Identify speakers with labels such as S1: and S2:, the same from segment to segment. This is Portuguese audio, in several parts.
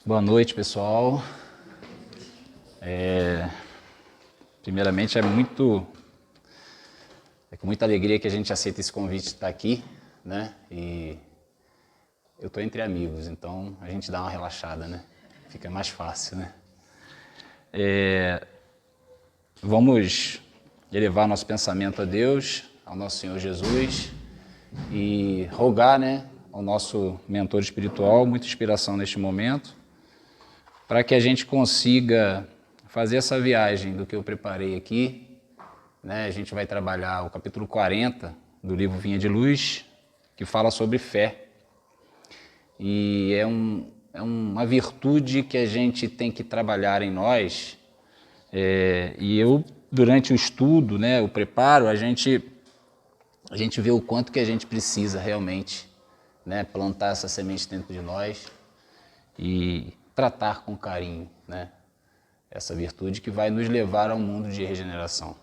S1: Boa noite, pessoal. Primeiramente, é com muita alegria que a gente aceita esse convite de estar aqui, né? E eu estou entre amigos, então a gente dá uma relaxada, né? Fica mais fácil, né? Vamos elevar nosso pensamento a Deus, ao nosso Senhor Jesus e rogar, né, ao nosso mentor espiritual, muita inspiração neste momento, para que a gente consiga fazer essa viagem do que eu preparei aqui, né? A gente vai trabalhar o capítulo 40 do livro Vinha de Luz, que fala sobre fé. E é uma virtude que a gente tem que trabalhar em nós. E eu, durante o estudo, né, o preparo, a gente vê o quanto que a gente precisa realmente, né, plantar essa semente dentro de nós e tratar com carinho, né, essa virtude que vai nos levar ao mundo de regeneração.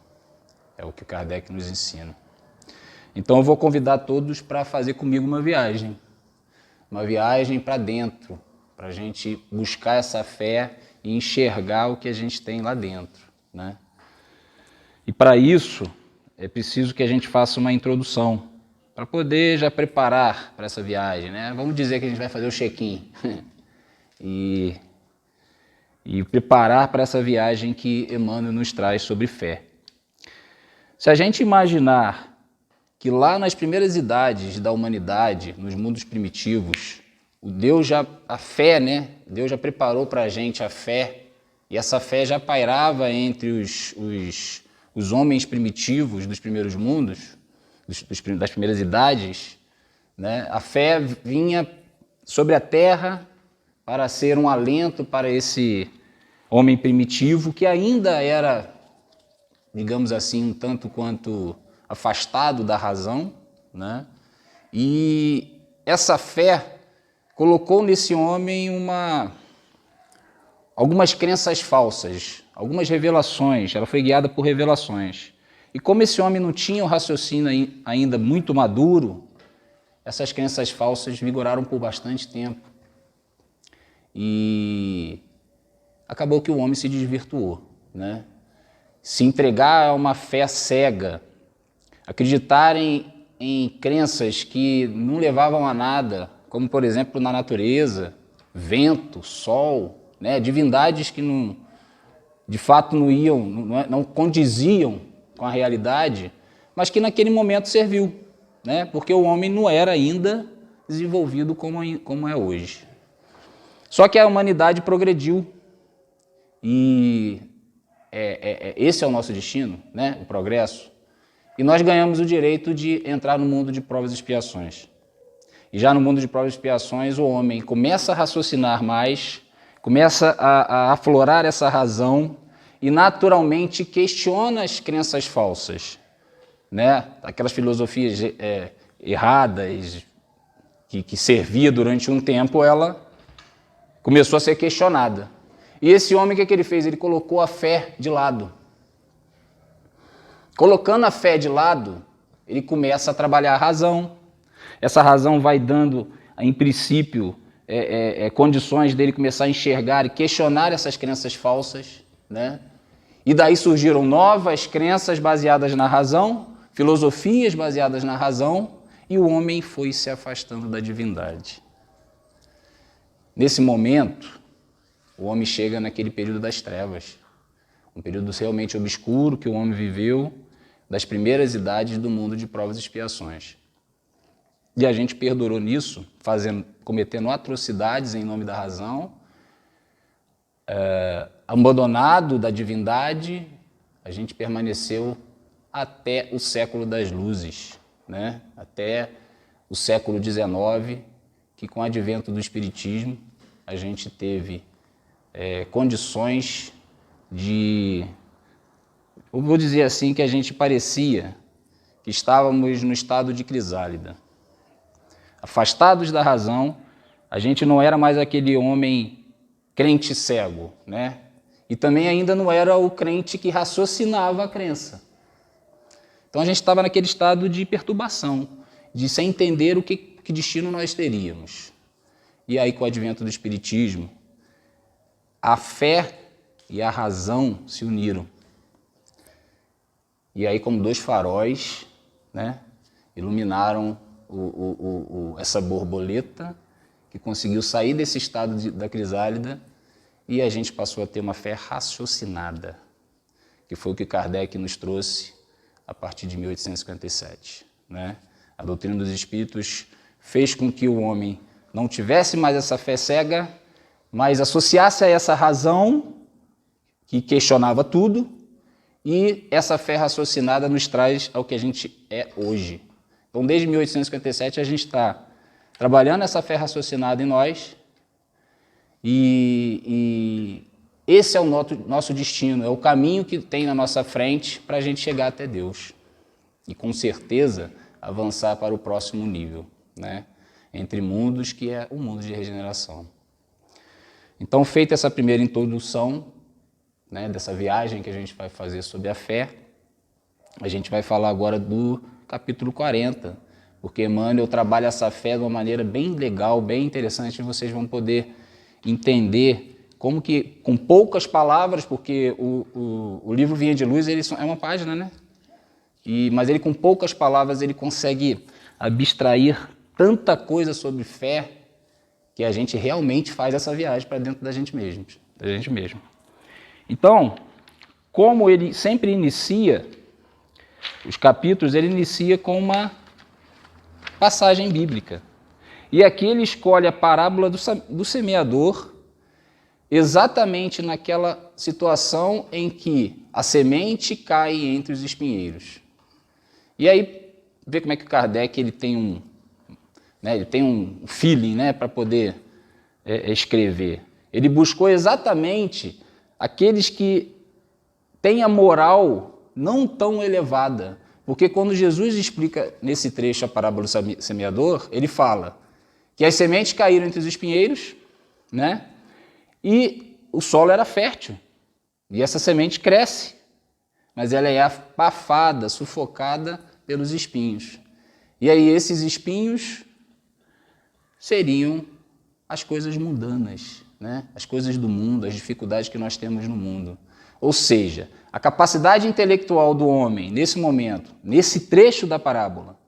S1: É o que Kardec nos ensina. Então eu vou convidar todos para fazer comigo uma viagem para dentro, para a gente buscar essa fé e enxergar o que a gente tem lá dentro, né? E para isso é preciso que a gente faça uma introdução, para poder já preparar para essa viagem, né? Vamos dizer que a gente vai fazer o check-in e preparar para essa viagem que Emmanuel nos traz sobre fé. Se a gente imaginar que lá nas primeiras idades da humanidade, nos mundos primitivos, a fé, né? Deus já preparou para a gente a fé, e essa fé já pairava entre os homens primitivos dos primeiros mundos, das primeiras idades, né? A fé vinha sobre a terra para ser um alento para esse homem primitivo que ainda era, digamos assim, um tanto quanto afastado da razão, né? E essa fé colocou nesse homem algumas crenças falsas, algumas revelações. Ela foi guiada por revelações. E como esse homem não tinha o raciocínio ainda muito maduro, essas crenças falsas vigoraram por bastante tempo. E acabou que o homem se desvirtuou, né? Se entregar a uma fé cega, acreditar em crenças que não levavam a nada, como por exemplo na natureza, vento, sol, né? Divindades que de fato não condiziam com a realidade, mas que naquele momento serviu, né? Porque o homem não era ainda desenvolvido como é hoje. Só que a humanidade progrediu e esse é o nosso destino, né? O progresso. E nós ganhamos o direito de entrar no mundo de provas e expiações. E já no mundo de provas e expiações, o homem começa a raciocinar mais, começa a aflorar essa razão e naturalmente questiona as crenças falsas, né? Aquelas filosofias erradas que servia durante um tempo, ela começou a ser questionada. E esse homem, o que ele fez? Ele colocou a fé de lado. Colocando a fé de lado, ele começa a trabalhar a razão. Essa razão vai dando, em princípio, condições dele começar a enxergar e questionar essas crenças falsas, né? E daí surgiram novas crenças baseadas na razão, filosofias baseadas na razão, e o homem foi se afastando da divindade. Nesse momento, o homem chega naquele período das trevas, um período realmente obscuro que o homem viveu, das primeiras idades do mundo de provas e expiações. E a gente perdurou nisso, cometendo atrocidades em nome da razão, abandonado da divindade, a gente permaneceu até o século das luzes, né? Até o século XIX, que com o advento do Espiritismo, a gente teve condições eu vou dizer assim, que a gente parecia que estávamos no estado de crisálida. Afastados da razão, a gente não era mais aquele homem crente cego, né? E também ainda não era o crente que raciocinava a crença. Então a gente estava naquele estado de perturbação, de sem entender que destino nós teríamos. E aí, com o advento do Espiritismo, a fé e a razão se uniram. E aí, como dois faróis, né, iluminaram essa borboleta que conseguiu sair desse estado da crisálida, e a gente passou a ter uma fé raciocinada, que foi o que Kardec nos trouxe a partir de 1857. Né? A doutrina dos espíritos fez com que o homem não tivesse mais essa fé cega, mas associasse a essa razão que questionava tudo, e essa fé raciocinada nos traz ao que a gente é hoje. Então, desde 1857, a gente está trabalhando essa fé raciocinada em nós, e esse é o nosso destino, é o caminho que tem na nossa frente para a gente chegar até Deus. E, com certeza, avançar para o próximo nível, né? Entre mundos, que é o mundo de regeneração. Então, feita essa primeira introdução, né, dessa viagem que a gente vai fazer sobre a fé, a gente vai falar agora do capítulo 40, porque Emmanuel trabalha essa fé de uma maneira bem legal, bem interessante, e vocês vão poder entender como que, com poucas palavras, porque o livro Vinha de Luz ele é uma página, né? Mas ele, com poucas palavras, ele consegue abstrair tanta coisa sobre fé que a gente realmente faz essa viagem para dentro da gente mesmo. Então, como ele sempre inicia os capítulos, ele inicia com uma passagem bíblica. E aqui ele escolhe a parábola do semeador, exatamente naquela situação em que a semente cai entre os espinheiros. E aí, vê como é que o Kardec ele tem um feeling, né, para poder escrever. Ele buscou exatamente aqueles que têm a moral não tão elevada. Porque quando Jesus explica nesse trecho a parábola do semeador, ele fala que as sementes caíram entre os espinheiros, né, e o solo era fértil. E essa semente cresce, mas ela é abafada, sufocada pelos espinhos. E aí esses espinhos seriam as coisas mundanas, né? As coisas do mundo, as dificuldades que nós temos no mundo. Ou seja, a capacidade intelectual do homem, nesse momento, nesse trecho da parábola,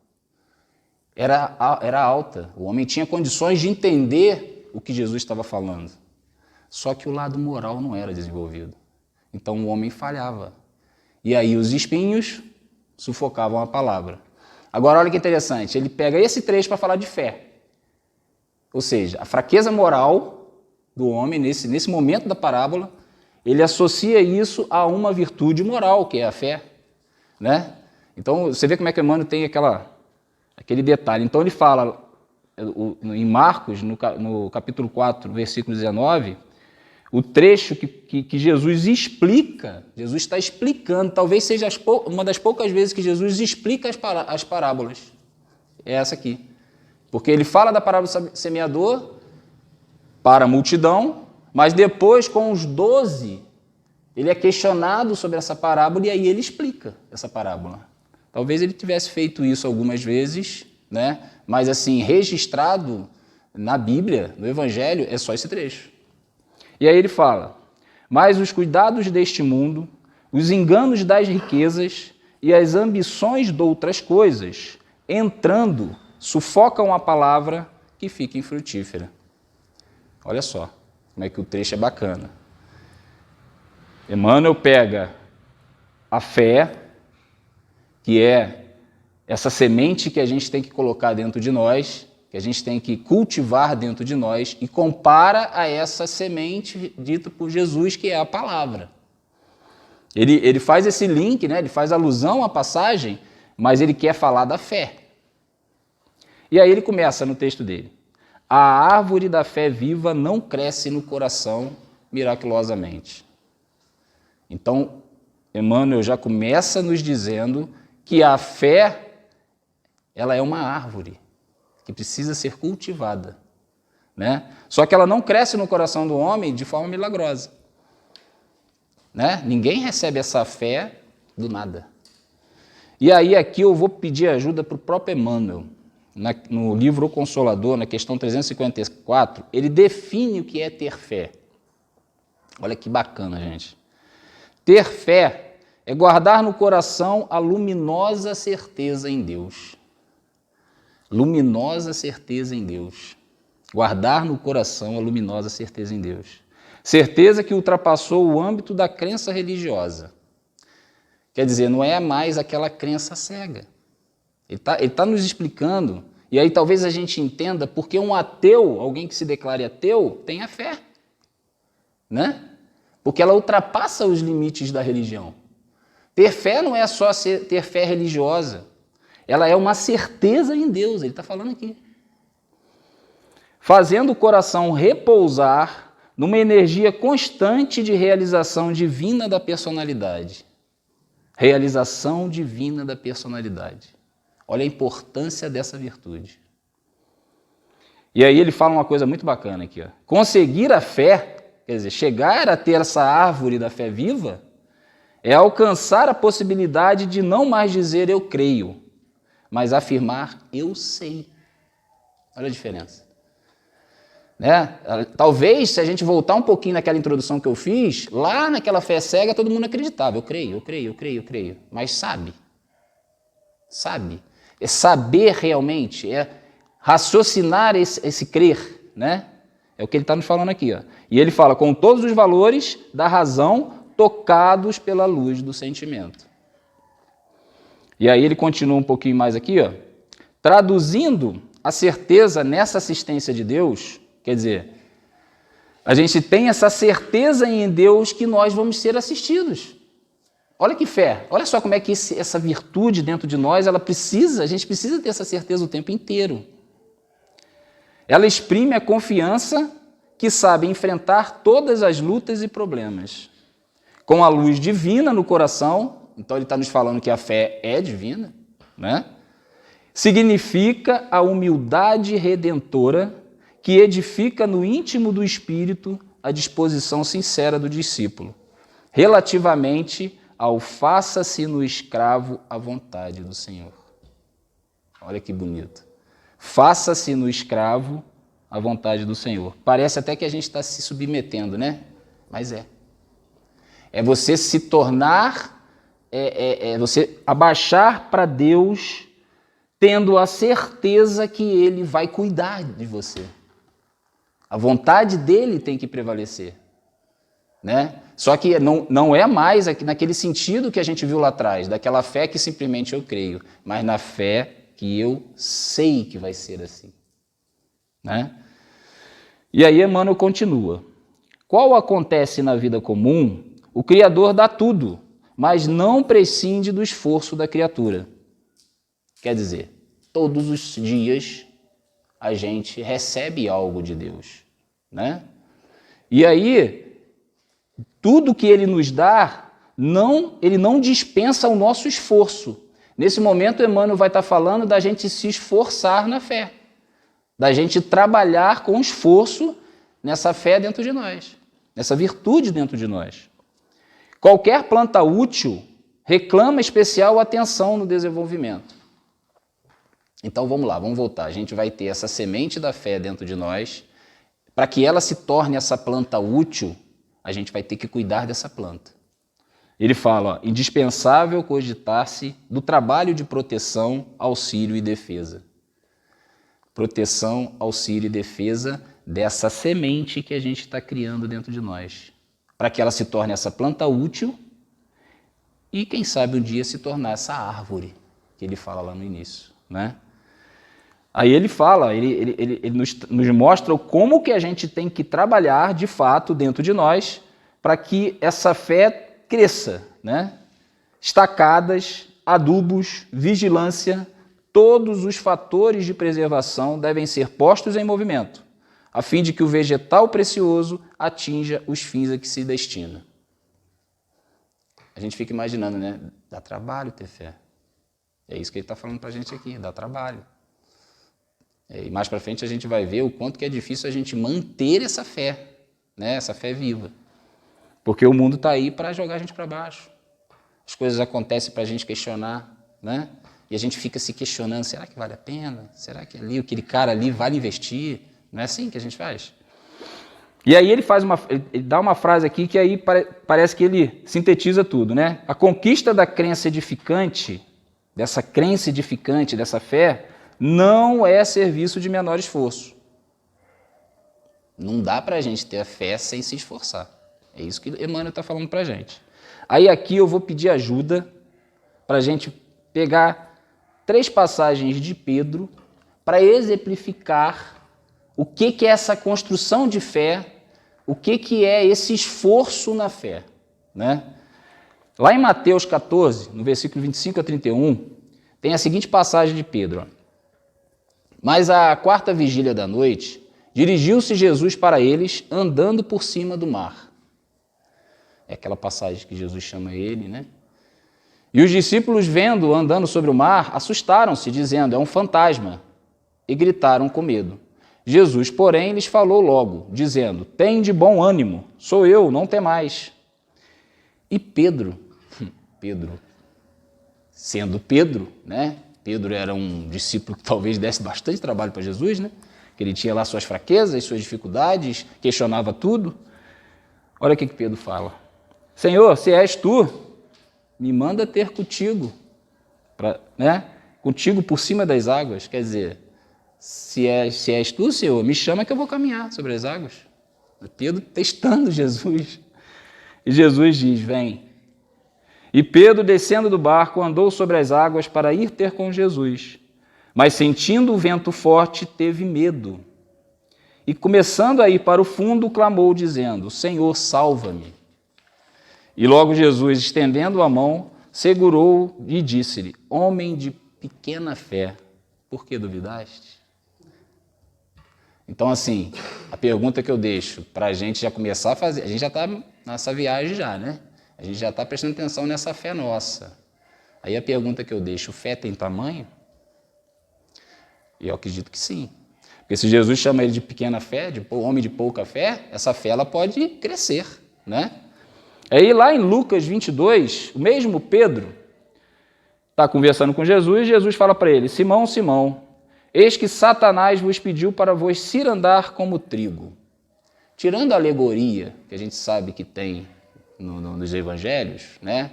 S1: era alta. O homem tinha condições de entender o que Jesus estava falando. Só que o lado moral não era desenvolvido. Então o homem falhava. E aí os espinhos sufocavam a palavra. Agora, olha que interessante, ele pega esse trecho para falar de fé. Ou seja, a fraqueza moral do homem, nesse momento da parábola, ele associa isso a uma virtude moral, que é a fé. Né? Então, você vê como é que Emmanuel tem aquele detalhe. Então, ele fala, em Marcos, no capítulo 4, versículo 19, o trecho que Jesus explica, Jesus está explicando, talvez seja uma das poucas vezes que Jesus explica as parábolas. É essa aqui. Porque ele fala da parábola do semeador para a multidão, mas depois, com os 12, ele é questionado sobre essa parábola e aí ele explica essa parábola. Talvez ele tivesse feito isso algumas vezes, né? Mas assim, registrado na Bíblia, no Evangelho, é só esse trecho. E aí ele fala, mas os cuidados deste mundo, os enganos das riquezas e as ambições de outras coisas, entrando, sufocam a palavra que fica infrutífera. Olha só como é que o trecho é bacana. Emmanuel pega a fé, que é essa semente que a gente tem que colocar dentro de nós, que a gente tem que cultivar dentro de nós, e compara a essa semente dita por Jesus, que é a palavra. Ele faz esse link, né? Ele faz alusão à passagem, mas ele quer falar da fé. E aí ele começa no texto dele. A árvore da fé viva não cresce no coração miraculosamente. Então, Emmanuel já começa nos dizendo que a fé, ela é uma árvore que precisa ser cultivada, né? Só que ela não cresce no coração do homem de forma milagrosa, né? Ninguém recebe essa fé do nada. E aí aqui eu vou pedir ajuda para o próprio Emmanuel. No livro O Consolador, na questão 354, ele define o que é ter fé. Olha que bacana, gente. Ter fé é guardar no coração a luminosa certeza em Deus. Luminosa certeza em Deus. Guardar no coração a luminosa certeza em Deus. Certeza que ultrapassou o âmbito da crença religiosa. Quer dizer, não é mais aquela crença cega. Ele tá nos explicando, e aí talvez a gente entenda porque um ateu, alguém que se declare ateu, tem a fé. Né? Porque ela ultrapassa os limites da religião. Ter fé não é só ter fé religiosa. Ela é uma certeza em Deus, ele está falando aqui. Fazendo o coração repousar numa energia constante de realização divina da personalidade. Realização divina da personalidade. Olha a importância dessa virtude. E aí ele fala uma coisa muito bacana aqui. Ó. Conseguir a fé, quer dizer, chegar a ter essa árvore da fé viva, é alcançar a possibilidade de não mais dizer eu creio, mas afirmar eu sei. Olha a diferença. Né? Talvez, se a gente voltar um pouquinho naquela introdução que eu fiz, lá naquela fé cega todo mundo acreditava, eu creio. Mas sabe? É saber realmente, é raciocinar esse crer, né? É o que ele está nos falando aqui. Ó. E ele fala, com todos os valores da razão tocados pela luz do sentimento. E aí ele continua um pouquinho mais aqui, ó, traduzindo a certeza nessa assistência de Deus, quer dizer, a gente tem essa certeza em Deus que nós vamos ser assistidos. Olha que fé, olha só como é que essa virtude dentro de nós, a gente precisa ter essa certeza o tempo inteiro. Ela exprime a confiança que sabe enfrentar todas as lutas e problemas. Com a luz divina no coração, então ele está nos falando que a fé é divina, né? Significa a humildade redentora que edifica no íntimo do espírito a disposição sincera do discípulo, relativamente ao faça-se no escravo a vontade do Senhor. Olha que bonito. Faça-se no escravo a vontade do Senhor. Parece até que a gente está se submetendo, né? Mas é. É você se tornar, você abaixar para Deus, tendo a certeza que Ele vai cuidar de você. A vontade dele tem que prevalecer. Né? Só que não é mais naquele sentido que a gente viu lá atrás, daquela fé que simplesmente eu creio, mas na fé que eu sei que vai ser assim. Né? E aí Emmanuel continua. Qual acontece na vida comum, o Criador dá tudo, mas não prescinde do esforço da criatura. Quer dizer, todos os dias a gente recebe algo de Deus. Né? E aí, tudo que Ele nos dá, Ele não dispensa o nosso esforço. Nesse momento, Emmanuel vai estar falando da gente se esforçar na fé, da gente trabalhar com esforço nessa fé dentro de nós, nessa virtude dentro de nós. Qualquer planta útil reclama especial atenção no desenvolvimento. Então vamos lá, vamos voltar. A gente vai ter essa semente da fé dentro de nós. Para que ela se torne essa planta útil, a gente vai ter que cuidar dessa planta. Ele fala, ó, indispensável cogitar-se do trabalho de proteção, auxílio e defesa. Proteção, auxílio e defesa dessa semente que a gente está criando dentro de nós. Para que ela se torne essa planta útil e, quem sabe, um dia se tornar essa árvore que ele fala lá no início, né? Aí ele fala, ele nos mostra como que a gente tem que trabalhar de fato dentro de nós para que essa fé cresça, né? Estacadas, adubos, vigilância, todos os fatores de preservação devem ser postos em movimento, a fim de que o vegetal precioso atinja os fins a que se destina. A gente fica imaginando, né? Dá trabalho ter fé. É isso que ele está falando para a gente aqui, dá trabalho. E mais para frente a gente vai ver o quanto que é difícil a gente manter essa fé, né? Essa fé viva. Porque o mundo está aí para jogar a gente para baixo. As coisas acontecem para a gente questionar, né? E a gente fica se questionando, será que vale a pena? Será que aquele cara ali vale investir? Não é assim que a gente faz? E aí ele dá uma frase aqui que aí parece que ele sintetiza tudo, né? A conquista da crença edificante, dessa fé, não é serviço de menor esforço. Não dá para a gente ter a fé sem se esforçar. É isso que Emmanuel está falando para a gente. Aí aqui eu vou pedir ajuda para a gente pegar 3 passagens de Pedro para exemplificar o que é essa construção de fé, o que é esse esforço na fé, né? Lá em Mateus 14, no versículo 25 a 31, tem a seguinte passagem de Pedro. Ó. Mas à 4ª vigília da noite, dirigiu-se Jesus para eles, andando por cima do mar. É aquela passagem que Jesus chama ele, né? E os discípulos, vendo-o andando sobre o mar, assustaram-se, dizendo, é um fantasma, e gritaram com medo. Jesus, porém, lhes falou logo, dizendo, tende bom ânimo, sou eu, não temais. E Pedro, sendo Pedro, né? Pedro era um discípulo que talvez desse bastante trabalho para Jesus, né? Que ele tinha lá suas fraquezas, suas dificuldades, questionava tudo. Olha o que Pedro fala. Senhor, se és tu, me manda ter contigo, né? Contigo por cima das águas. Quer dizer, se és tu, Senhor, me chama que eu vou caminhar sobre as águas. Pedro testando Jesus. E Jesus diz, vem. E Pedro, descendo do barco, andou sobre as águas para ir ter com Jesus. Mas sentindo o vento forte, teve medo. E começando a ir para o fundo, clamou, dizendo, Senhor, salva-me. E logo Jesus, estendendo a mão, segurou e disse-lhe, homem de pequena fé, por que duvidaste? Então, assim, a pergunta que eu deixo para a gente já começar a fazer, a gente já está nessa viagem já, né? A gente já está prestando atenção nessa fé nossa. Aí a pergunta que eu deixo, fé tem tamanho? E eu acredito que sim. Porque se Jesus chama ele de pequena fé, de homem de pouca fé, essa fé ela pode crescer, né? Aí lá em Lucas 22, o mesmo Pedro está conversando com Jesus e Jesus fala para ele, Simão, Simão, eis que Satanás vos pediu para vos cirandar como trigo. Tirando a alegoria que a gente sabe que tem nos evangelhos, né?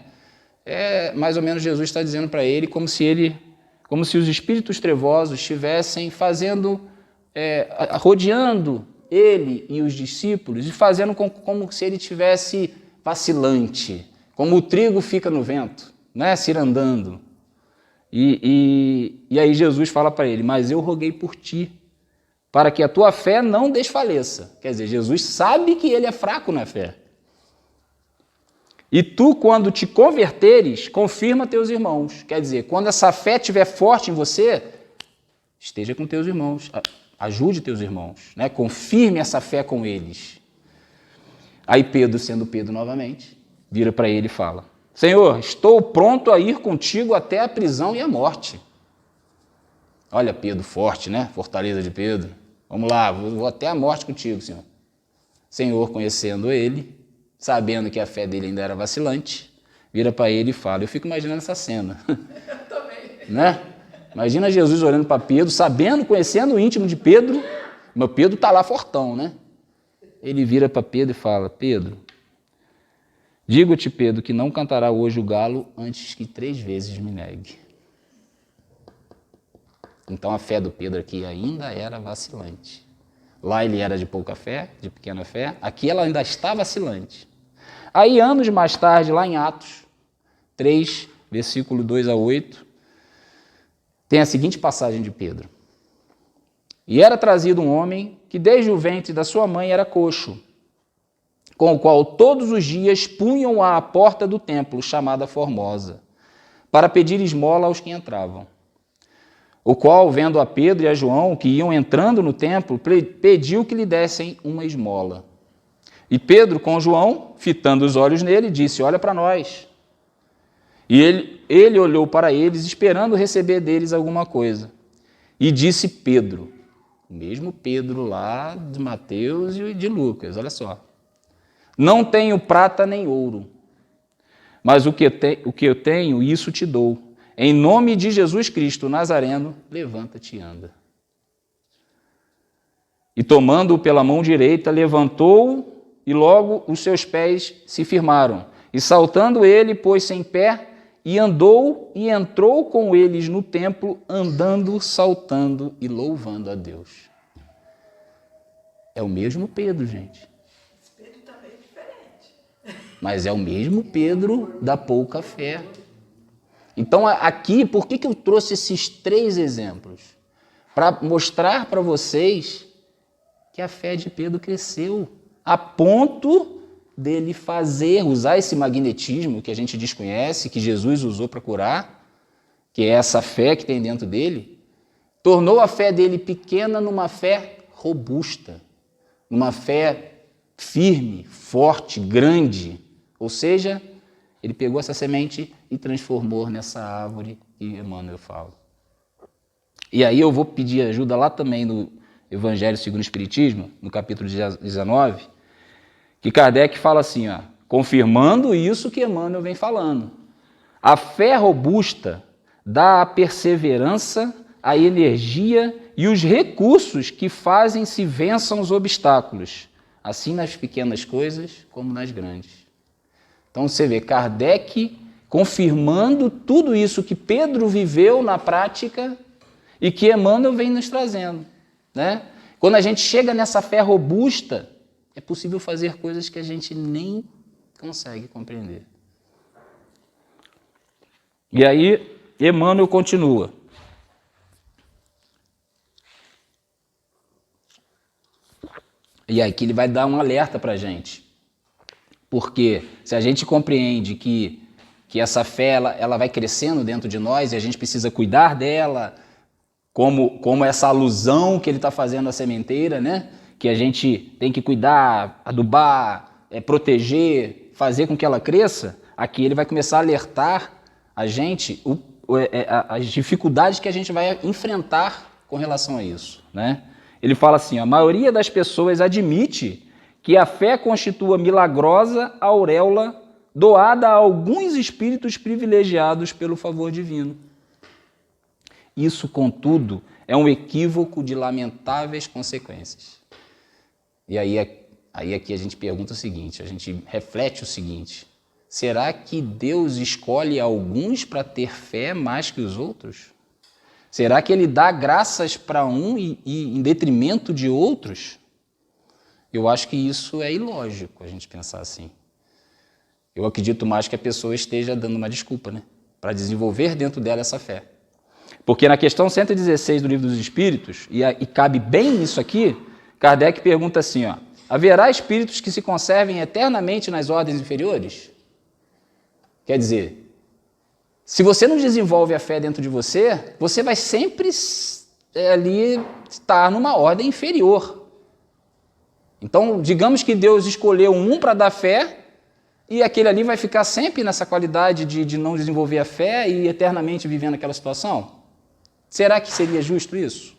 S1: Mais ou menos Jesus está dizendo para ele como se os espíritos trevosos estivessem rodeando ele e os discípulos e fazendo como se ele tivesse vacilante, como o trigo fica no vento, né? Cirandando. E aí Jesus fala para ele, mas eu roguei por ti, para que a tua fé não desfaleça. Quer dizer, Jesus sabe que ele é fraco na fé. E tu, quando te converteres, confirma teus irmãos. Quer dizer, quando essa fé estiver forte em você, esteja com teus irmãos, ajude teus irmãos, né? Confirme essa fé com eles. Aí Pedro, sendo Pedro novamente, vira para ele e fala, Senhor, estou pronto a ir contigo até a prisão e a morte. Olha Pedro forte, né? Fortaleza de Pedro. Vamos lá, vou até a morte contigo, Senhor. Senhor, conhecendo ele, sabendo que a fé dele ainda era vacilante, vira para ele e fala, eu fico imaginando essa cena. Eu também. Né? Imagina Jesus olhando para Pedro, sabendo, conhecendo o íntimo de Pedro, mas Pedro está lá fortão, né? Ele vira para Pedro e fala, Pedro, digo-te, Pedro, que não cantará hoje o galo antes que 3 vezes me negue. Então a fé do Pedro aqui ainda era vacilante. Lá ele era de pouca fé, de pequena fé, aqui ela ainda está vacilante. Aí anos mais tarde, lá em Atos 3, versículo 2 a 8, tem a seguinte passagem de Pedro. E era trazido um homem que desde o ventre da sua mãe era coxo, com o qual todos os dias punham à porta do templo, chamada Formosa, para pedir esmola aos que entravam. O qual, vendo a Pedro e a João, que iam entrando no templo, pediu que lhe dessem uma esmola. E Pedro, com João, fitando os olhos nele, disse, olha para nós. E ele olhou para eles, esperando receber deles alguma coisa. E disse Pedro, o mesmo Pedro lá de Mateus e de Lucas, olha só. Não tenho prata nem ouro, mas o que eu tenho, isso te dou. Em nome de Jesus Cristo Nazareno, levanta-te e anda. E tomando-o pela mão direita, levantou-o e logo os seus pés se firmaram. E saltando ele, pôs-se em pé e andou e entrou com eles no templo, andando, saltando e louvando a Deus. É o mesmo Pedro, gente.
S2: Esse Pedro está meio diferente.
S1: Mas é o mesmo Pedro da pouca fé. Então, aqui, por que eu trouxe esses 3 exemplos? Para mostrar para vocês que a fé de Pedro cresceu a ponto dele usar esse magnetismo que a gente desconhece, que Jesus usou para curar, que é essa fé que tem dentro dele, tornou a fé dele pequena numa fé robusta, numa fé firme, forte, grande. Ou seja, ele pegou essa semente e transformou nessa árvore que Emmanuel fala. E aí eu vou pedir ajuda lá também no Evangelho segundo o Espiritismo, no capítulo 19, que Kardec fala assim, ó, confirmando isso que Emmanuel vem falando. A fé robusta dá a perseverança, a energia e os recursos que fazem se vençam os obstáculos, assim nas pequenas coisas como nas grandes. Então você vê Kardec confirmando tudo isso que Pedro viveu na prática e que Emmanuel vem nos trazendo, né? Quando a gente chega nessa fé robusta, é possível fazer coisas que a gente nem consegue compreender. E aí, Emmanuel continua. E aqui ele vai dar um alerta para a gente. Porque se a gente compreende que essa fé ela vai crescendo dentro de nós e a gente precisa cuidar dela, como essa alusão que ele está fazendo à sementeira, né? Que a gente tem que cuidar, adubar, proteger, fazer com que ela cresça, aqui ele vai começar a alertar a gente as dificuldades que a gente vai enfrentar com relação a isso, né? Ele fala assim, a maioria das pessoas admite que a fé constitua milagrosa auréola doada a alguns espíritos privilegiados pelo favor divino. Isso, contudo, é um equívoco de lamentáveis consequências. E aí aqui a gente pergunta o seguinte, a gente reflete o seguinte, será que Deus escolhe alguns para ter fé mais que os outros? Será que ele dá graças para um e em detrimento de outros? Eu acho que isso é ilógico a gente pensar assim. Eu acredito mais que a pessoa esteja dando uma desculpa, né? Para desenvolver dentro dela essa fé. Porque na questão 116 do Livro dos Espíritos, e cabe bem nisso aqui, Kardec pergunta assim, ó, haverá espíritos que se conservem eternamente nas ordens inferiores? Quer dizer, se você não desenvolve a fé dentro de você, você vai sempre ali estar numa ordem inferior. Então, digamos que Deus escolheu um para dar fé, e aquele ali vai ficar sempre nessa qualidade de não desenvolver a fé e eternamente vivendo aquela situação? Será que seria justo isso?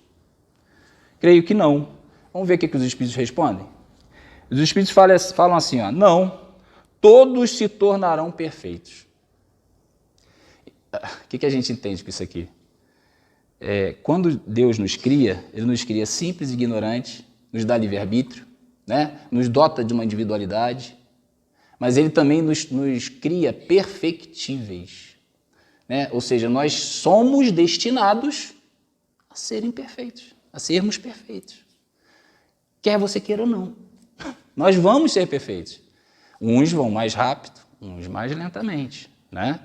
S1: Creio que não. Vamos ver o que os Espíritos respondem? Os Espíritos falam assim, ó, não, todos se tornarão perfeitos. O que a gente entende com isso aqui? Quando Deus nos cria, Ele nos cria simples e ignorantes, nos dá livre-arbítrio, né? Nos dota de uma individualidade, mas Ele também nos cria perfectíveis, né? Ou seja, nós somos destinados a serem perfeitos, a sermos perfeitos. Quer você queira ou não. Nós vamos ser perfeitos. Uns vão mais rápido, uns mais lentamente, né?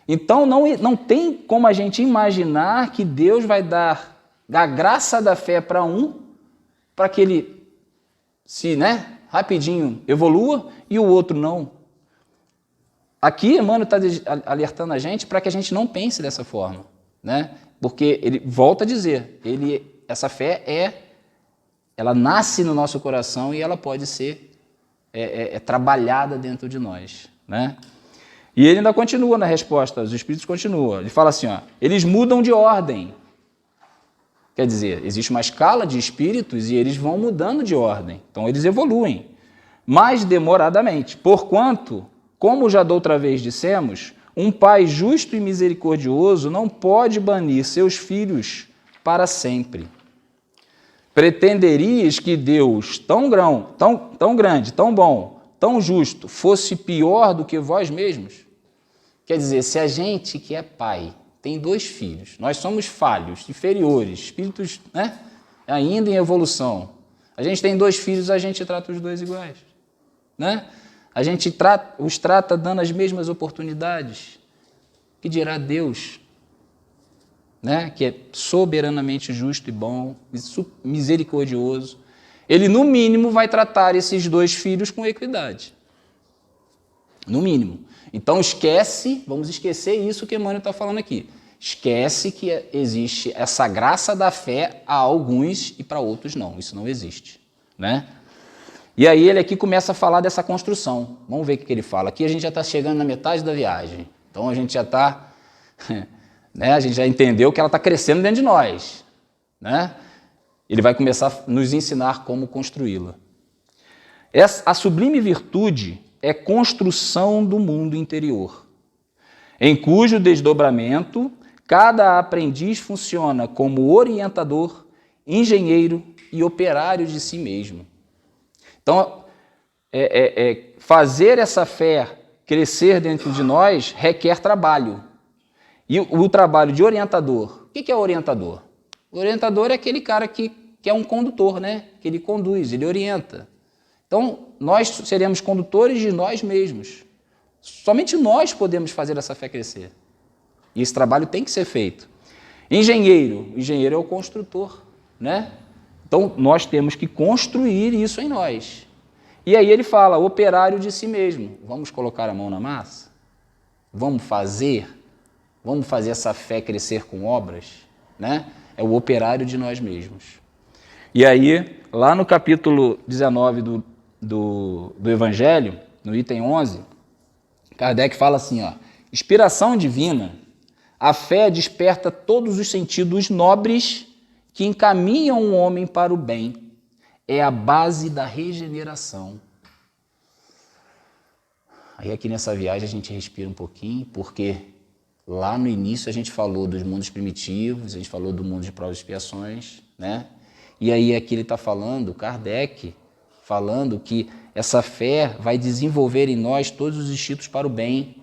S1: Então, não tem como a gente imaginar que Deus vai dar a graça da fé para um, para que ele rapidinho evolua e o outro não. Aqui, Emmanuel está alertando a gente para que a gente não pense dessa forma, né? Porque ele volta a dizer, essa fé ela nasce no nosso coração e ela pode ser trabalhada dentro de nós, né? E ele ainda continua na resposta, os Espíritos continuam. Ele fala assim, ó, eles mudam de ordem. Quer dizer, existe uma escala de espíritos e eles vão mudando de ordem. Então, eles evoluem, mais demoradamente. Porquanto, como já da outra vez dissemos, um pai justo e misericordioso não pode banir seus filhos para sempre. Pretenderias que Deus, tão grande, tão bom, tão justo, fosse pior do que vós mesmos? Quer dizer, se a gente que é pai tem 2 filhos, nós somos falhos, inferiores, espíritos, né, ainda em evolução. A gente tem 2 filhos, a gente trata os 2 iguais, né? A gente os trata dando as mesmas oportunidades. Que dirá Deus, né, que é soberanamente justo e bom, misericordioso? Ele, no mínimo, vai tratar esses 2 filhos com equidade. No mínimo. Então, vamos esquecer isso que Emmanuel está falando aqui. Esquece que existe essa graça da fé a alguns e para outros não. Isso não existe, né? E aí ele aqui começa a falar dessa construção. Vamos ver o que ele fala. Aqui a gente já está chegando na metade da viagem. Então a gente já está, né, a gente já entendeu que ela está crescendo dentro de nós, né? Ele vai começar a nos ensinar como construí-la. A sublime virtude é construção do mundo interior, em cujo desdobramento cada aprendiz funciona como orientador, engenheiro e operário de si mesmo. Então, fazer essa fé crescer dentro de nós requer trabalho. E o trabalho de orientador, o que é orientador? O orientador é aquele cara que é um condutor, né? Que ele conduz, ele orienta. Então, nós seremos condutores de nós mesmos. Somente nós podemos fazer essa fé crescer. E esse trabalho tem que ser feito. Engenheiro é o construtor, né? Então, nós temos que construir isso em nós. E aí ele fala, operário de si mesmo. Vamos colocar a mão na massa? Vamos fazer essa fé crescer com obras, né? É o operário de nós mesmos. E aí, lá no capítulo 19 do Evangelho, no item 11, Kardec fala assim, ó, inspiração divina, a fé desperta todos os sentidos nobres que encaminham o homem para o bem. É a base da regeneração. Aí aqui nessa viagem a gente respira um pouquinho, porque lá no início a gente falou dos mundos primitivos, a gente falou do mundo de provas e expiações, né? E aí aqui ele está falando, Kardec, falando que essa fé vai desenvolver em nós todos os instintos para o bem,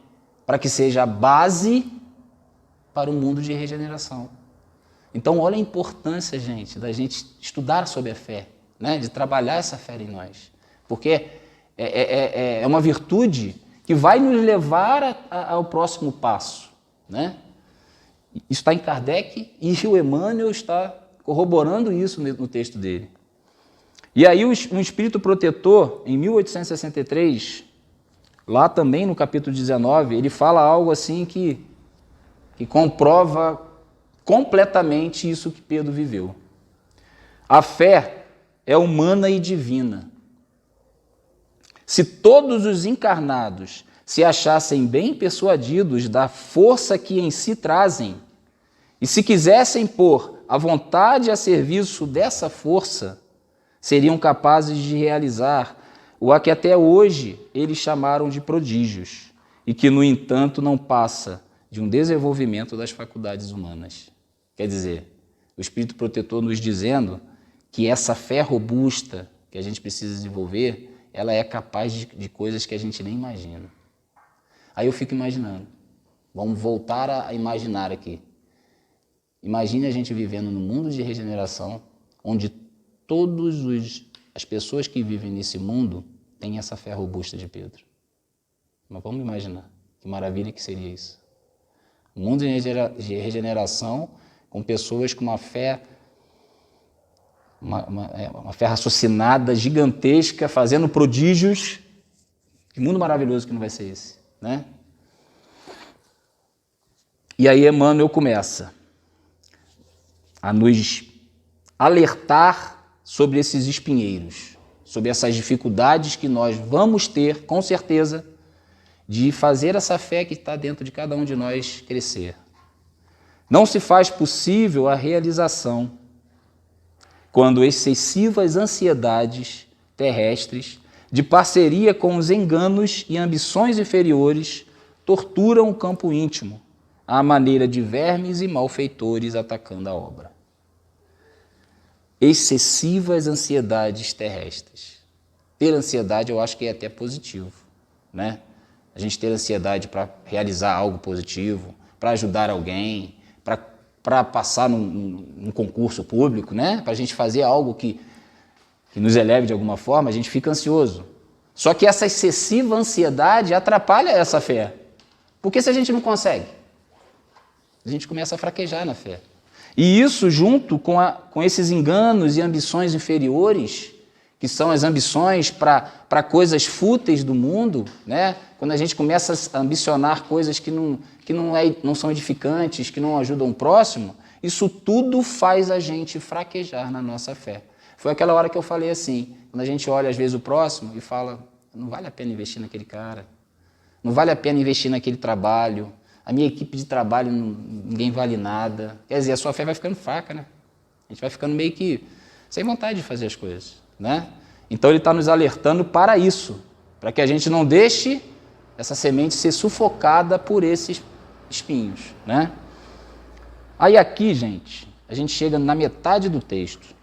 S1: para que seja a base para o mundo de regeneração. Então, olha a importância, gente, da gente estudar sobre a fé, né? De trabalhar essa fé em nós. Porque é uma virtude que vai nos levar ao próximo passo, né? Isso está em Kardec e o Emmanuel está corroborando isso no texto dele. E aí um espírito protetor, em 1863, lá também no capítulo 19, ele fala algo assim que comprova completamente isso que Pedro viveu. A fé é humana e divina. Se todos os encarnados se achassem bem persuadidos da força que em si trazem, e se quisessem pôr a vontade a serviço dessa força, seriam capazes de realizar o que até hoje eles chamaram de prodígios, e que, no entanto, não passa de um desenvolvimento das faculdades humanas. Quer dizer, o Espírito Protetor nos dizendo que essa fé robusta que a gente precisa desenvolver, ela é capaz de coisas que a gente nem imagina. Aí eu fico imaginando, vamos voltar a imaginar aqui. Imagine a gente vivendo num mundo de regeneração, onde as pessoas que vivem nesse mundo têm essa fé robusta de Pedro. Mas vamos imaginar, que maravilha que seria isso. Um mundo de regeneração com pessoas com uma fé raciocinada, gigantesca, fazendo prodígios. Que mundo maravilhoso que não vai ser esse, né? E aí Emmanuel começa a nos alertar sobre esses espinheiros, sobre essas dificuldades que nós vamos ter, com certeza, de fazer essa fé que está dentro de cada um de nós crescer. Não se faz possível a realização quando excessivas ansiedades terrestres, de parceria com os enganos e ambições inferiores, torturam o campo íntimo, à maneira de vermes e malfeitores atacando a obra. excessivas ansiedades terrestres. Ter ansiedade eu acho que é até positivo, né? A gente ter ansiedade para realizar algo positivo, para ajudar alguém, para passar num concurso público, né? Para a gente fazer algo que nos eleve de alguma forma, a gente fica ansioso. Só que essa excessiva ansiedade atrapalha essa fé. Porque se a gente não consegue, a gente começa a fraquejar na fé. E isso junto com esses enganos e ambições inferiores, que são as ambições para coisas fúteis do mundo, né? Quando a gente começa a ambicionar coisas que não são edificantes, que não ajudam o próximo, isso tudo faz a gente fraquejar na nossa fé. Foi aquela hora que eu falei assim, quando a gente olha às vezes o próximo e fala, não vale a pena investir naquele cara, não vale a pena investir naquele trabalho, a minha equipe de trabalho ninguém vale nada. Quer dizer, a sua fé vai ficando fraca, né? A gente vai ficando meio que sem vontade de fazer as coisas, né? Então ele está nos alertando para isso, para que a gente não deixe essa semente ser sufocada por esses espinhos, né? Aí aqui, gente, a gente chega na metade do texto.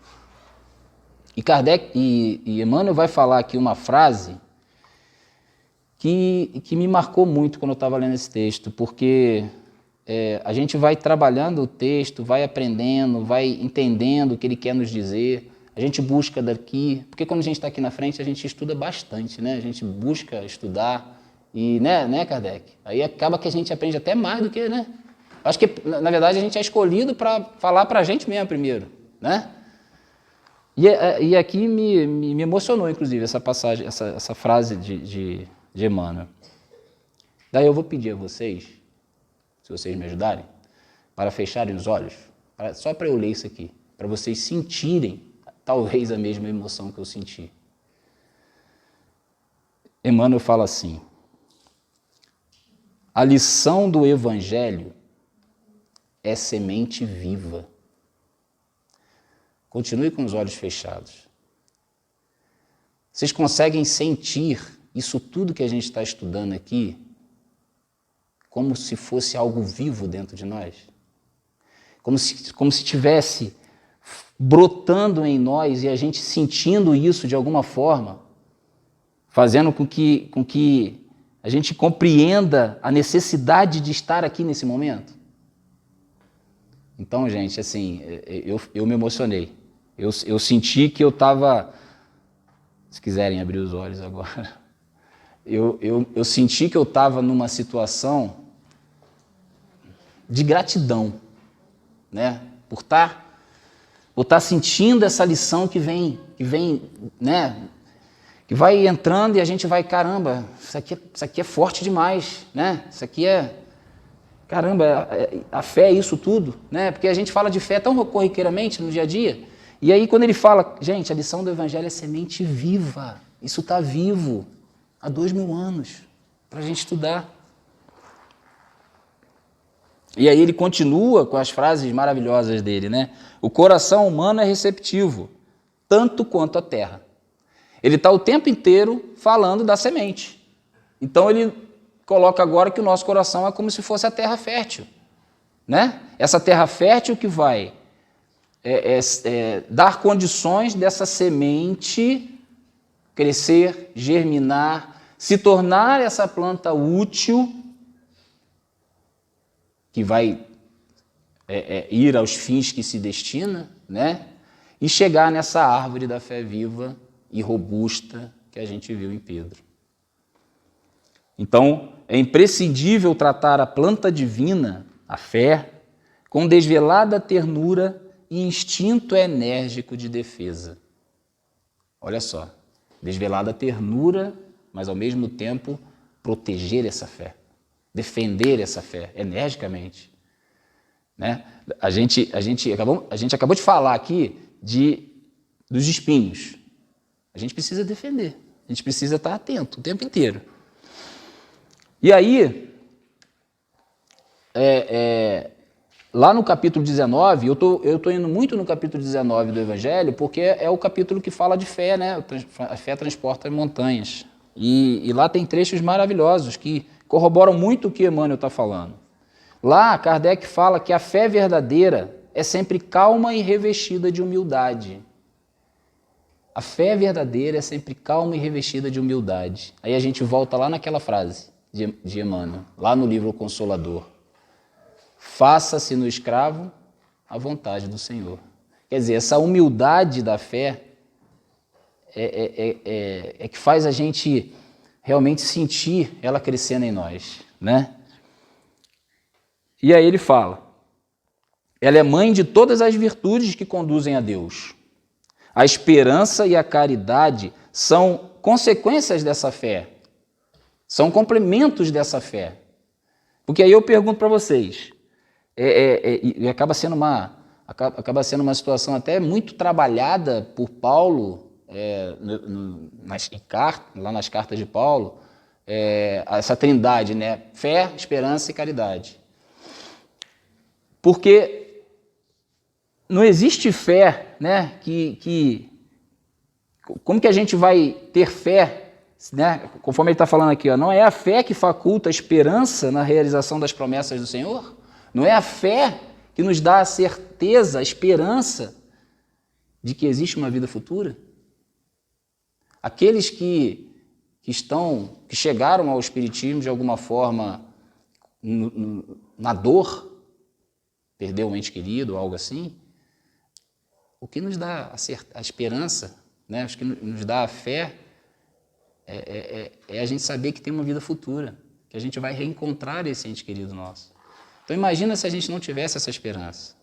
S1: E Kardec e Emmanuel vai falar aqui uma frase que me marcou muito quando eu estava lendo esse texto, porque a gente vai trabalhando o texto, vai aprendendo, vai entendendo o que ele quer nos dizer, a gente busca daqui, porque quando a gente está aqui na frente a gente estuda bastante, né? A gente busca estudar, e, né, Kardec? Aí acaba que a gente aprende até mais do que, né? Acho que, na verdade, a gente é escolhido para falar para a gente mesmo primeiro, né? E aqui me emocionou, inclusive, essa passagem, essa frase de Emmanuel. Daí eu vou pedir a vocês, se vocês me ajudarem, para fecharem os olhos, só para eu ler isso aqui, para vocês sentirem, talvez, a mesma emoção que eu senti. Emmanuel fala assim: a lição do Evangelho é semente viva. Continue com os olhos fechados. Vocês conseguem sentir isso tudo que a gente está estudando aqui como se fosse algo vivo dentro de nós? Como se tivesse brotando em nós e a gente sentindo isso de alguma forma, fazendo com que a gente compreenda a necessidade de estar aqui nesse momento? Então, gente, assim, eu me emocionei. Eu senti que eu estava... Se quiserem abrir os olhos agora. Eu senti que eu estava numa situação de gratidão, né? Por estar sentindo essa lição que vem, né? Que vai entrando e a gente vai, caramba, isso aqui é forte demais, né? Isso aqui é... Caramba, a fé é isso tudo, né? Porque a gente fala de fé tão corriqueiramente no dia a dia. E aí quando ele fala, gente, a lição do Evangelho é semente viva. Isso está vivo há 2000 anos para a gente estudar. E aí ele continua com as frases maravilhosas dele, né? O coração humano é receptivo, tanto quanto a terra. Ele está o tempo inteiro falando da semente. Então ele coloca agora que o nosso coração é como se fosse a terra fértil, né? Essa terra fértil que vai dar condições dessa semente crescer, germinar, se tornar essa planta útil que vai ir aos fins que se destina, né? E chegar nessa árvore da fé viva e robusta que a gente viu em Pedro. Então, é imprescindível tratar a planta divina, a fé, com desvelada ternura e instinto enérgico de defesa. Olha só, desvelada ternura, mas ao mesmo tempo proteger essa fé, defender essa fé energicamente, né? A gente acabou de falar aqui dos espinhos. A gente precisa defender, a gente precisa estar atento o tempo inteiro. E aí, lá no capítulo 19, eu tô indo muito no capítulo 19 do Evangelho, porque é o capítulo que fala de fé, né? A fé transporta montanhas. E lá tem trechos maravilhosos que corroboram muito o que Emmanuel está falando. Lá, Kardec fala que a fé verdadeira é sempre calma e revestida de humildade. A fé verdadeira é sempre calma e revestida de humildade. Aí a gente volta lá naquela frase de Emmanuel, lá no livro O Consolador. Faça-se no escravo a vontade do Senhor. Quer dizer, essa humildade da fé é que faz a gente realmente sentir ela crescendo em nós, né? E aí ele fala, ela é mãe de todas as virtudes que conduzem a Deus. A esperança e a caridade são consequências dessa fé, são complementos dessa fé. Porque aí eu pergunto para vocês, e acaba sendo uma situação até muito trabalhada por Paulo, lá nas cartas de Paulo, essa trindade, né? Fé, esperança e caridade. Porque não existe fé, né? Como que a gente vai ter fé, né? Conforme ele está falando aqui, ó, não é a fé que faculta a esperança na realização das promessas do Senhor? Não é a fé que nos dá a certeza, a esperança de que existe uma vida futura? Aqueles que chegaram ao Espiritismo de alguma forma na dor, perdeu um ente querido ou algo assim, o que nos dá a esperança, né? O que nos dá a fé é a gente saber que tem uma vida futura, que a gente vai reencontrar esse ente querido nosso. Então imagina se a gente não tivesse essa esperança.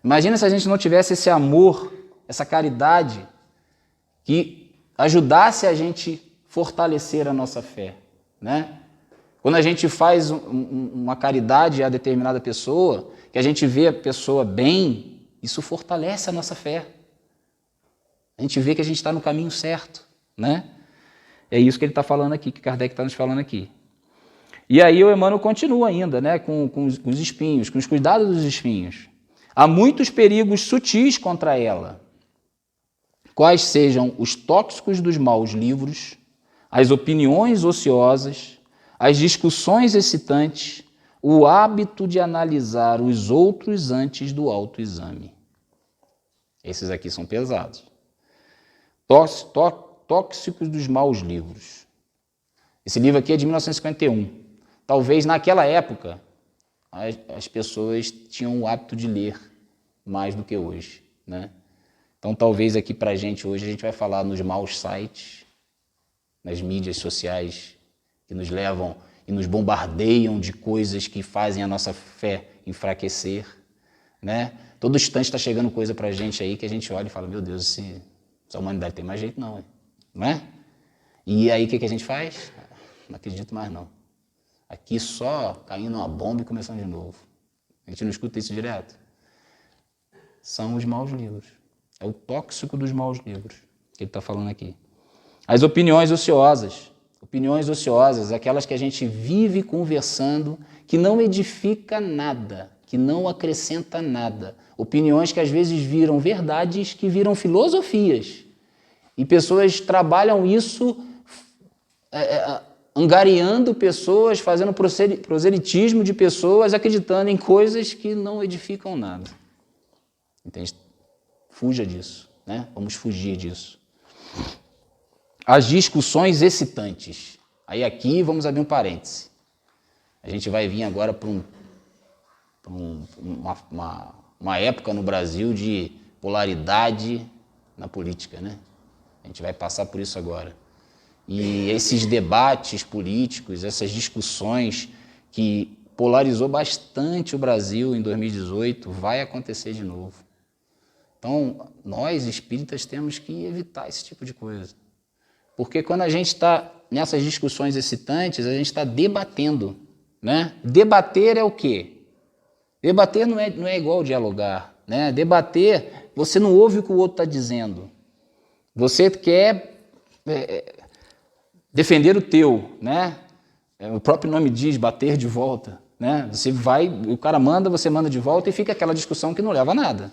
S1: Imagina se a gente não tivesse esse amor, essa caridade que ajudasse a gente fortalecer a nossa fé, né? Quando a gente faz uma caridade a determinada pessoa, que a gente vê a pessoa bem, isso fortalece a nossa fé. A gente vê que a gente está no caminho certo, né? É isso que ele está falando aqui, que Kardec está nos falando aqui. E aí o Emmanuel continua ainda, né, com os espinhos, com os cuidados dos espinhos. Há muitos perigos sutis contra ela, quais sejam os tóxicos dos maus livros, as opiniões ociosas, as discussões excitantes, o hábito de analisar os outros antes do autoexame. Esses aqui são pesados. Tóxicos dos maus livros. Esse livro aqui é de 1951. Talvez naquela época as pessoas tinham o hábito de ler mais do que hoje, né? Então talvez aqui para a gente hoje a gente vai falar nos maus sites, nas mídias sociais que nos levam e nos bombardeiam de coisas que fazem a nossa fé enfraquecer, né? Todo instante está chegando coisa para a gente aí que a gente olha e fala, meu Deus, essa humanidade tem mais jeito não, não é? E aí o que a gente faz? Não acredito mais não. Aqui só caindo uma bomba e começando de novo. A gente não escuta isso direto. São os maus livros. É o tóxico dos maus livros que ele está falando aqui. As opiniões ociosas. Opiniões ociosas, aquelas que a gente vive conversando, que não edifica nada, que não acrescenta nada. Opiniões que às vezes viram verdades, que viram filosofias. E pessoas trabalham isso angariando pessoas, fazendo proselitismo de pessoas, acreditando em coisas que não edificam nada. Entende? Fuja disso, né? Vamos fugir disso. As discussões excitantes. Aí aqui vamos abrir um parêntese. A gente vai vir agora para uma época no Brasil de polaridade na política, né? A gente vai passar por isso agora. E esses debates políticos, essas discussões que polarizou bastante o Brasil em 2018, vai acontecer de novo. Então, nós espíritas temos que evitar esse tipo de coisa. Porque quando a gente está nessas discussões excitantes, a gente está debatendo, né? Debater é o quê? Debater não é igual dialogar, né? Debater, você não ouve o que o outro está dizendo. Você quer defender o teu, né? O próprio nome diz, bater de volta, né? Você vai, o cara manda, você manda de volta e fica aquela discussão que não leva a nada.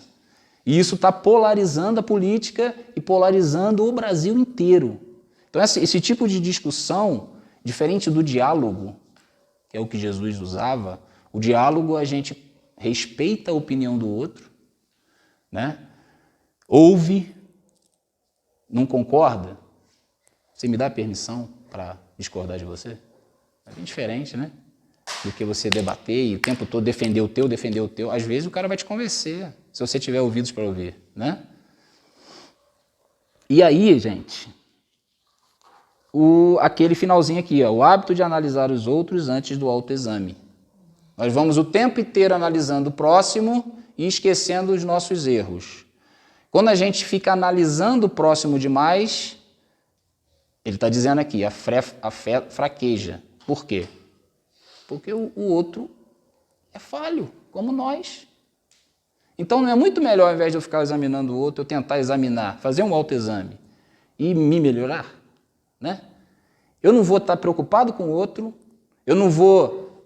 S1: E isso está polarizando a política e polarizando o Brasil inteiro. Então esse tipo de discussão, diferente do diálogo, que é o que Jesus usava, o diálogo a gente respeita a opinião do outro, né? Ouve, não concorda, você me dá permissão para discordar de você? É bem diferente, né? Do que você debater e o tempo todo defender o teu. Às vezes o cara vai te convencer, se você tiver ouvidos para ouvir, né? E aí, gente, aquele finalzinho aqui, ó, o hábito de analisar os outros antes do autoexame. Nós vamos o tempo inteiro analisando o próximo e esquecendo os nossos erros. Quando a gente fica analisando o próximo demais, ele está dizendo aqui, a fé fraqueja. Por quê? Porque o outro é falho, como nós. Então não é muito melhor, ao invés de eu ficar examinando o outro, eu tentar examinar, fazer um autoexame e me melhorar, né? Eu não vou estar preocupado com o outro, eu não vou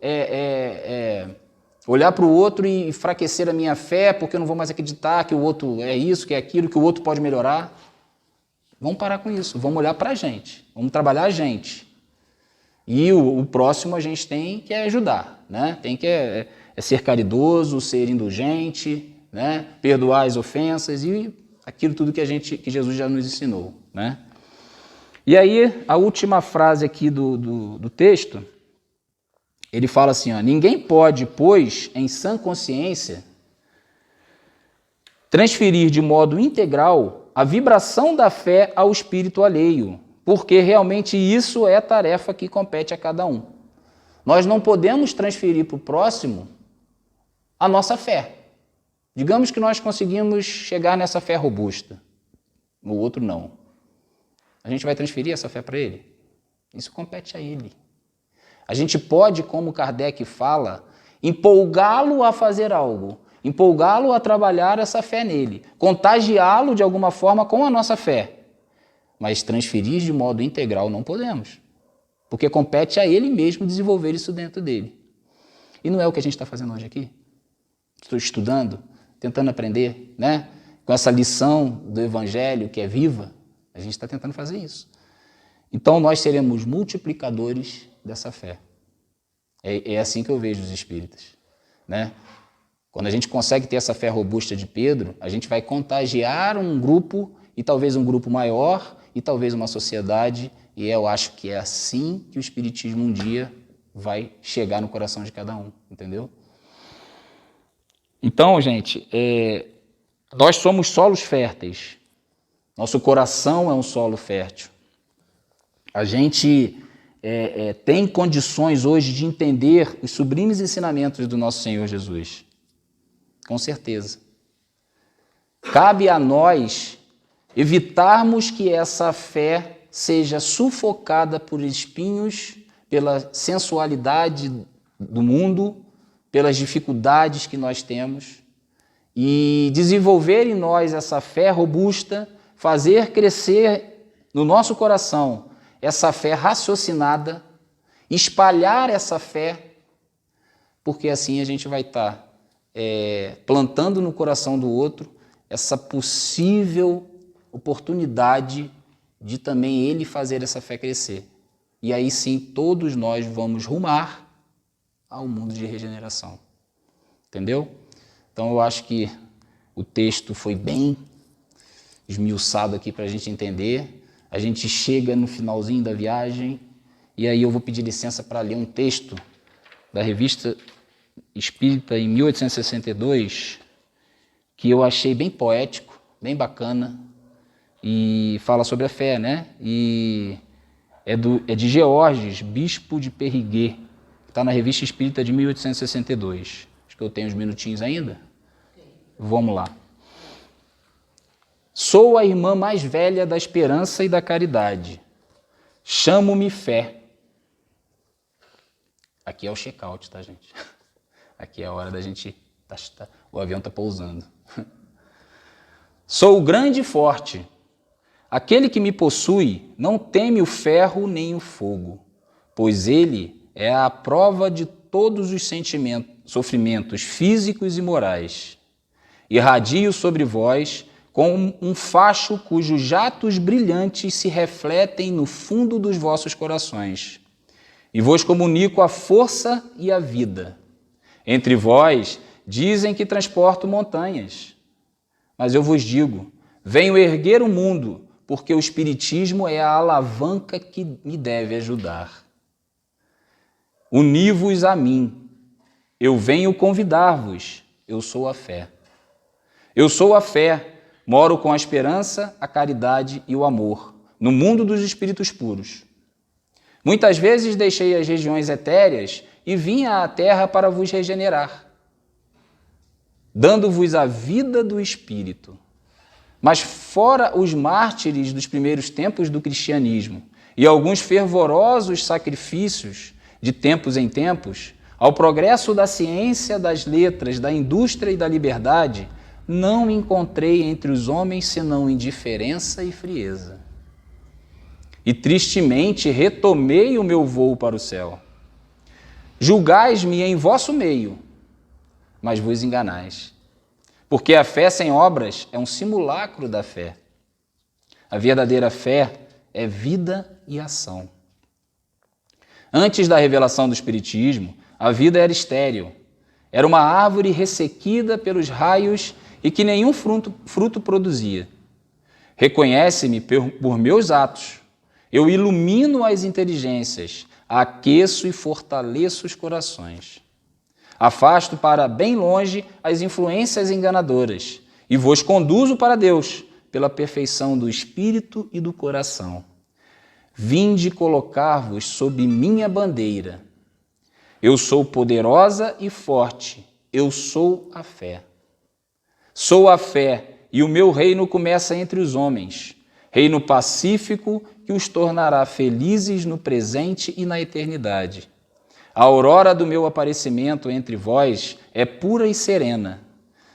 S1: olhar para o outro e enfraquecer a minha fé, porque eu não vou mais acreditar que o outro é isso, que é aquilo, que o outro pode melhorar. Vamos parar com isso, vamos olhar para a gente, vamos trabalhar a gente. E o próximo a gente tem que ajudar, né? Tem que ser caridoso, ser indulgente, né? Perdoar as ofensas e aquilo tudo que Jesus já nos ensinou, né? E aí, a última frase aqui do texto, ele fala assim, ó, ninguém pode, pois, em sã consciência, transferir de modo integral a vibração da fé ao espírito alheio, porque realmente isso é a tarefa que compete a cada um. Nós não podemos transferir para o próximo a nossa fé. Digamos que nós conseguimos chegar nessa fé robusta, no outro não. A gente vai transferir essa fé para ele? Isso compete a ele. A gente pode, como Kardec fala, empolgá-lo a fazer algo, empolgá-lo a trabalhar essa fé nele, contagiá-lo de alguma forma com a nossa fé. Mas transferir de modo integral não podemos, porque compete a ele mesmo desenvolver isso dentro dele. E não é o que a gente está fazendo hoje aqui? Estou estudando, tentando aprender, né? Com essa lição do Evangelho que é viva, a gente está tentando fazer isso. Então nós seremos multiplicadores dessa fé. É assim que eu vejo os espíritas, né? Quando a gente consegue ter essa fé robusta de Pedro, a gente vai contagiar um grupo, e talvez um grupo maior, e talvez uma sociedade, e eu acho que é assim que o Espiritismo um dia vai chegar no coração de cada um, entendeu? Então, gente, nós somos solos férteis. Nosso coração é um solo fértil. A gente tem condições hoje de entender os sublimes ensinamentos do nosso Senhor Jesus. Com certeza. Cabe a nós evitarmos que essa fé seja sufocada por espinhos, pela sensualidade do mundo, pelas dificuldades que nós temos, e desenvolver em nós essa fé robusta, fazer crescer no nosso coração essa fé raciocinada, espalhar essa fé, porque assim a gente vai estar plantando no coração do outro essa possível oportunidade de também ele fazer essa fé crescer. E aí sim todos nós vamos rumar ao mundo de regeneração. Entendeu? Então eu acho que o texto foi bem esmiuçado aqui para a gente entender. A gente chega no finalzinho da viagem e aí eu vou pedir licença para ler um texto da Revista Espírita em 1862 que eu achei bem poético, bem bacana e fala sobre a fé, né? E é de Georges, bispo de Périgueux, que está na Revista Espírita de 1862. Acho que eu tenho uns minutinhos ainda. Vamos lá. Sou a irmã mais velha da esperança e da caridade. Chamo-me fé. Aqui é o check-out, tá, gente? Aqui é a hora da gente... o avião está pousando. Sou grande e forte. Aquele que me possui não teme o ferro nem o fogo, pois ele é a prova de todos os sofrimentos físicos e morais. Irradio sobre vós com um facho cujos jatos brilhantes se refletem no fundo dos vossos corações, e vos comunico a força e a vida. Entre vós dizem que transporto montanhas, mas eu vos digo, venho erguer o mundo porque o Espiritismo é a alavanca que me deve ajudar. Uni-vos a mim, eu venho convidar-vos, eu sou a fé. Eu sou a fé, moro com a esperança, a caridade e o amor, no mundo dos espíritos puros. Muitas vezes deixei as regiões etéreas e vim à terra para vos regenerar, dando-vos a vida do Espírito. Mas fora os mártires dos primeiros tempos do cristianismo e alguns fervorosos sacrifícios de tempos em tempos, ao progresso da ciência, das letras, da indústria e da liberdade, não encontrei entre os homens senão indiferença e frieza. E tristemente retomei o meu voo para o céu. Julgais-me em vosso meio, mas vos enganais. Porque a fé sem obras é um simulacro da fé. A verdadeira fé é vida e ação. Antes da revelação do Espiritismo, a vida era estéril. Era uma árvore ressequida pelos raios e que nenhum fruto produzia. Reconhece-me por meus atos. Eu ilumino as inteligências, aqueço e fortaleço os corações. Afasto para bem longe as influências enganadoras e vos conduzo para Deus pela perfeição do espírito e do coração. Vinde colocar-vos sob minha bandeira. Eu sou poderosa e forte, eu sou a fé. Sou a fé e o meu reino começa entre os homens, reino pacífico que os tornará felizes no presente e na eternidade. A aurora do meu aparecimento entre vós é pura e serena.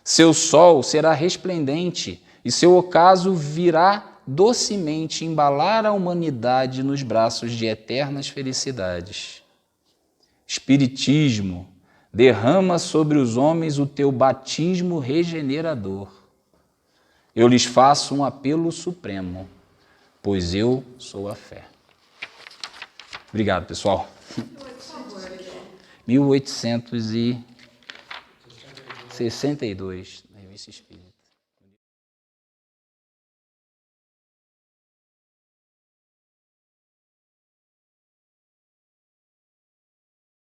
S1: Seu sol será resplendente e seu ocaso virá docemente embalar a humanidade nos braços de eternas felicidades. Espiritismo, derrama sobre os homens o teu batismo regenerador. Eu lhes faço um apelo supremo, pois eu sou a fé. Obrigado, pessoal. 1862, na Revista Espírita.